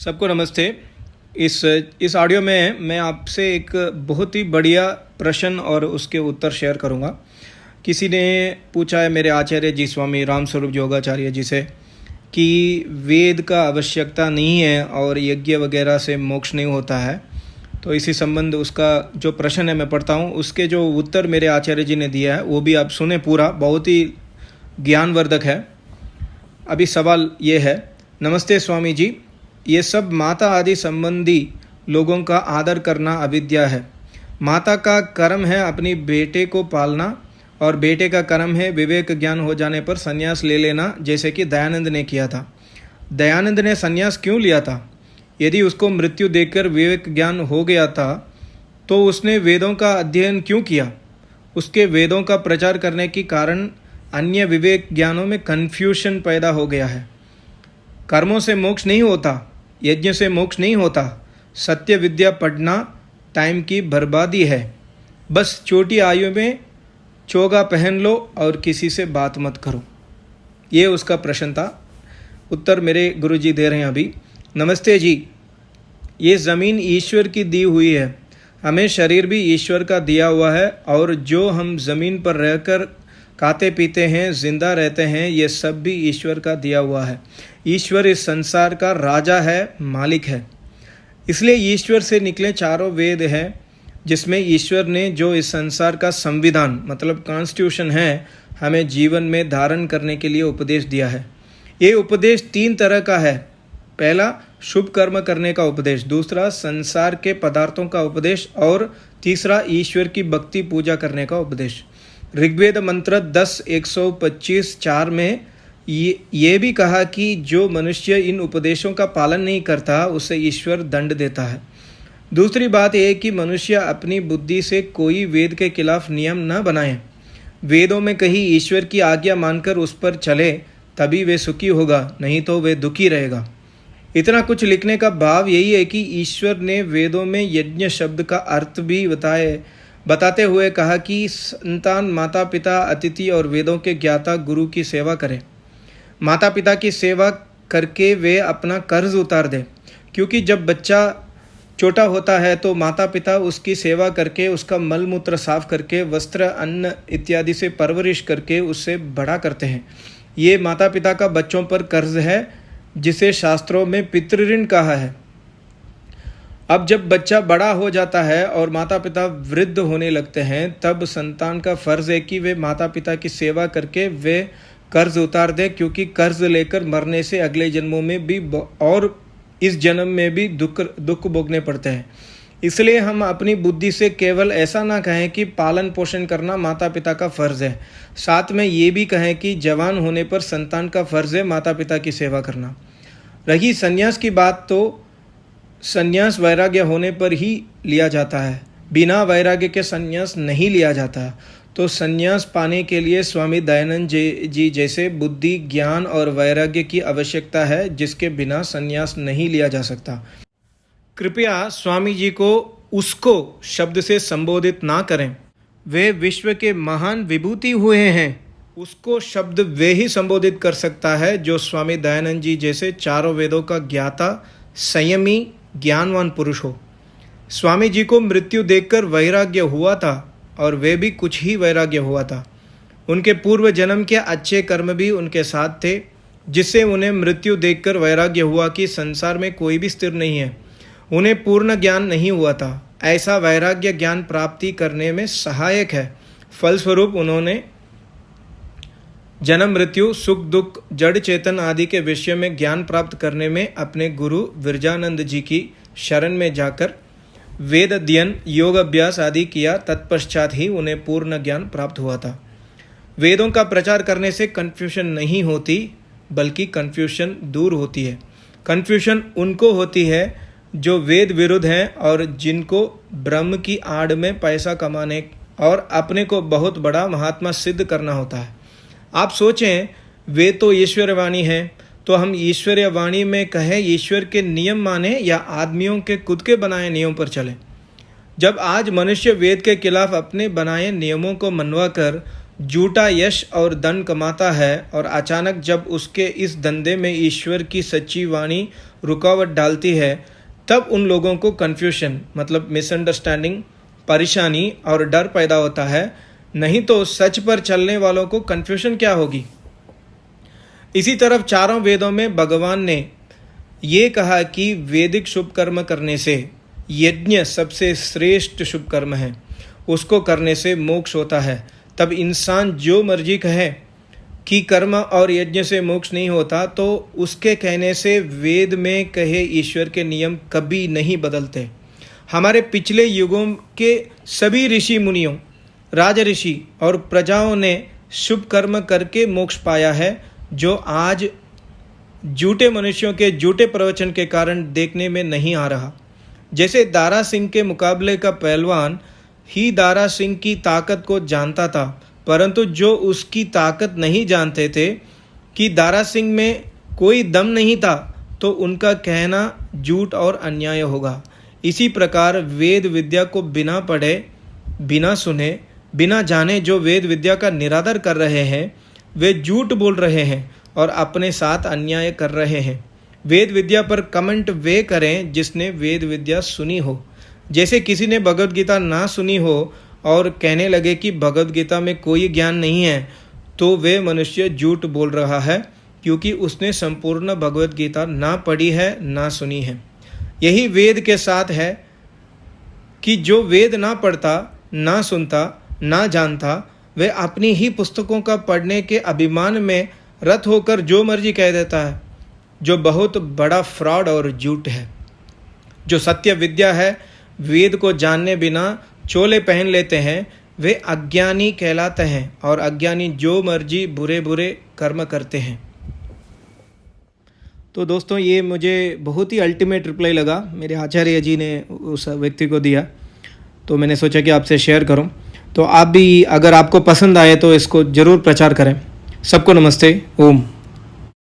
सबको नमस्ते। इस ऑडियो में मैं आपसे एक बहुत ही बढ़िया प्रश्न और उसके उत्तर शेयर करूंगा। किसी ने पूछा है मेरे आचार्य जी स्वामी रामस्वरूप योगाचार्य जी से कि वेद का आवश्यकता नहीं है और यज्ञ वगैरह से मोक्ष नहीं होता है। तो इसी संबंध उसका जो प्रश्न है मैं पढ़ता हूँ, उसके जो उत्तर मेरे आचार्य जी ने दिया है वो भी आप सुने पूरा, बहुत ही ज्ञानवर्धक है। अभी सवाल ये है, नमस्ते स्वामी जी, ये सब माता आदि संबंधी लोगों का आदर करना अविद्या है। माता का कर्म है अपनी बेटे को पालना और बेटे का कर्म है विवेक ज्ञान हो जाने पर संन्यास ले लेना, जैसे कि दयानंद ने किया था। दयानंद ने संन्यास क्यों लिया था? यदि उसको मृत्यु देखकर विवेक ज्ञान हो गया था तो उसने वेदों का अध्ययन क्यों किया? उसके वेदों का प्रचार करने के कारण अन्य विवेक ज्ञानों में कन्फ्यूशन पैदा हो गया है। कर्मों से मोक्ष नहीं होता, यज्ञ से मोक्ष नहीं होता। सत्य विद्या पढ़ना टाइम की बर्बादी है। बस छोटी आयु में चोगा पहन लो और किसी से बात मत करो। ये उसका प्रश्न था। उत्तर मेरे गुरुजी दे रहे हैं अभी। नमस्ते जी, ये ज़मीन ईश्वर की दी हुई है, हमें शरीर भी ईश्वर का दिया हुआ है और जो हम ज़मीन पर रहकर खाते पीते हैं, जिंदा रहते हैं, ये सब भी ईश्वर का दिया हुआ है। ईश्वर इस संसार का राजा है, मालिक है। इसलिए ईश्वर से निकले चारों वेद हैं, जिसमें ईश्वर ने जो इस संसार का संविधान मतलब कॉन्स्टिट्यूशन है, हमें जीवन में धारण करने के लिए उपदेश दिया है। ये उपदेश 3 तरह का है। पहला शुभ कर्म करने का उपदेश, दूसरा संसार के पदार्थों का उपदेश और तीसरा ईश्वर की भक्ति पूजा करने का उपदेश। ऋग्वेद मंत्र 10:125-4 में ये भी कहा कि जो मनुष्य इन उपदेशों का पालन नहीं करता उसे ईश्वर दंड देता है। दूसरी बात यह कि मनुष्य अपनी बुद्धि से कोई वेद के खिलाफ नियम न बनाए। वेदों में कहीं ईश्वर की आज्ञा मानकर उस पर चले तभी वे सुखी होगा, नहीं तो वे दुखी रहेगा। इतना कुछ लिखने का भाव यही है कि ईश्वर ने वेदों में यज्ञ शब्द का अर्थ भी बताते हुए कहा कि संतान माता पिता अतिथि और वेदों के ज्ञाता गुरु की सेवा करें। माता पिता की सेवा करके वे अपना कर्ज उतार दें, क्योंकि जब बच्चा छोटा होता है तो माता पिता उसकी सेवा करके, उसका मल मूत्र साफ करके, वस्त्र अन्न इत्यादि से परवरिश करके उससे बड़ा करते हैं। ये माता पिता का बच्चों पर कर्ज है, जिसे शास्त्रों में पितृऋण कहा है। अब जब बच्चा बड़ा हो जाता है और माता पिता वृद्ध होने लगते हैं, तब संतान का फर्ज है कि वे माता पिता की सेवा करके वे कर्ज उतार दे, क्योंकि कर्ज लेकर मरने से अगले जन्मों में भी और इस जन्म में भी दुख भोगने पड़ते हैं। इसलिए हम अपनी बुद्धि से केवल ऐसा ना कहें कि पालन पोषण करना माता पिता का फर्ज है, साथ में ये भी कहें कि जवान होने पर संतान का फर्ज है माता पिता की सेवा करना। रही संन्यास की बात, तो संन्यास वैराग्य होने पर ही लिया जाता है, बिना वैराग्य के संन्यास नहीं लिया जाता। तो संन्यास पाने के लिए स्वामी दयानंद जी जैसे बुद्धि ज्ञान और वैराग्य की आवश्यकता है, जिसके बिना संन्यास नहीं लिया जा सकता। कृपया स्वामी जी को उसको शब्द से संबोधित ना करें, वे विश्व के महान विभूति हुए हैं। उसको शब्द वे ही संबोधित कर सकता है जो स्वामी दयानंद जी जैसे चारों वेदों का ज्ञाता, संयमी, ज्ञानवान पुरुष हो। स्वामी जी को मृत्यु देखकर वैराग्य हुआ था और वे भी कुछ ही वैराग्य हुआ था। उनके पूर्व जन्म के अच्छे कर्म भी उनके साथ थे, जिससे उन्हें मृत्यु देखकर वैराग्य हुआ कि संसार में कोई भी स्थिर नहीं है। उन्हें पूर्ण ज्ञान नहीं हुआ था। ऐसा वैराग्य ज्ञान प्राप्ति करने में सहायक है। फलस्वरूप उन्होंने जन्म मृत्यु सुख दुख जड़ चेतन आदि के विषय में ज्ञान प्राप्त करने में अपने गुरु विरजानंद जी की शरण में जाकर वेद अध्ययन, योग अभ्यास आदि किया। तत्पश्चात ही उन्हें पूर्ण ज्ञान प्राप्त हुआ था। वेदों का प्रचार करने से कन्फ्यूशन नहीं होती, बल्कि कन्फ्यूशन दूर होती है। कन्फ्यूशन उनको होती है जो वेद विरुद्ध हैं और जिनको ब्रह्म की आड़ में पैसा कमाने और अपने को बहुत बड़ा महात्मा सिद्ध करना होता है। आप सोचें, वे तो ईश्वरवाणी है, तो हम ईश्वरीय वाणी में कहें ईश्वर के नियम माने या आदमियों के खुद के बनाए नियम पर चले? जब आज मनुष्य वेद के खिलाफ अपने बनाए नियमों को मनवा कर झूठा यश और धन कमाता है और अचानक जब उसके इस धंधे में ईश्वर की सच्ची वाणी रुकावट डालती है, तब उन लोगों को कन्फ्यूशन मतलब मिसअंडरस्टैंडिंग, परेशानी और डर पैदा होता है। नहीं तो सच पर चलने वालों को कन्फ्यूशन क्या होगी। इसी तरफ चारों वेदों में भगवान ने ये कहा कि वैदिक शुभ कर्म करने से यज्ञ सबसे श्रेष्ठ शुभ कर्म है, उसको करने से मोक्ष होता है। तब इंसान जो मर्जी कहे कि कर्म और यज्ञ से मोक्ष नहीं होता, तो उसके कहने से वेद में कहे ईश्वर के नियम कभी नहीं बदलते। हमारे पिछले युगों के सभी ऋषि मुनियों, राज ऋषि और प्रजाओं ने शुभ कर्म करके मोक्ष पाया है, जो आज झूठे मनुष्यों के झूठे प्रवचन के कारण देखने में नहीं आ रहा। जैसे दारा सिंह के मुकाबले का पहलवान ही दारा सिंह की ताकत को जानता था, परंतु जो उसकी ताकत नहीं जानते थे कि दारा सिंह में कोई दम नहीं था, तो उनका कहना झूठ और अन्याय होगा। इसी प्रकार वेद विद्या को बिना पढ़े, बिना सुने, बिना जाने जो वेद विद्या का निरादर कर रहे हैं, वे झूठ बोल रहे हैं और अपने साथ अन्याय कर रहे हैं। वेद विद्या पर कमेंट वे करें जिसने वेद विद्या सुनी हो। जैसे किसी ने भगवद गीता ना सुनी हो और कहने लगे कि भगवद गीता में कोई ज्ञान नहीं है, तो वे मनुष्य झूठ बोल रहा है, क्योंकि उसने संपूर्ण भगवद गीता ना पढ़ी है, ना सुनी है। यही वेद के साथ है कि जो वेद ना पढ़ता, ना सुनता, ना जानता, वे अपनी ही पुस्तकों का पढ़ने के अभिमान में रत होकर जो मर्जी कह देता है, जो बहुत बड़ा फ्रॉड और झूठ है। जो सत्य विद्या है, वेद को जानने बिना चोले पहन लेते हैं, वे अज्ञानी कहलाते हैं, और अज्ञानी जो मर्जी बुरे बुरे कर्म करते हैं। तो दोस्तों, ये मुझे बहुत ही अल्टीमेट रिप्लाई लगा, मेरे आचार्य जी ने उस व्यक्ति को दिया, तो मैंने सोचा कि आपसे शेयर करूं। तो आप भी, अगर आपको पसंद आए तो इसको ज़रूर प्रचार करें। सबको नमस्ते। ओम।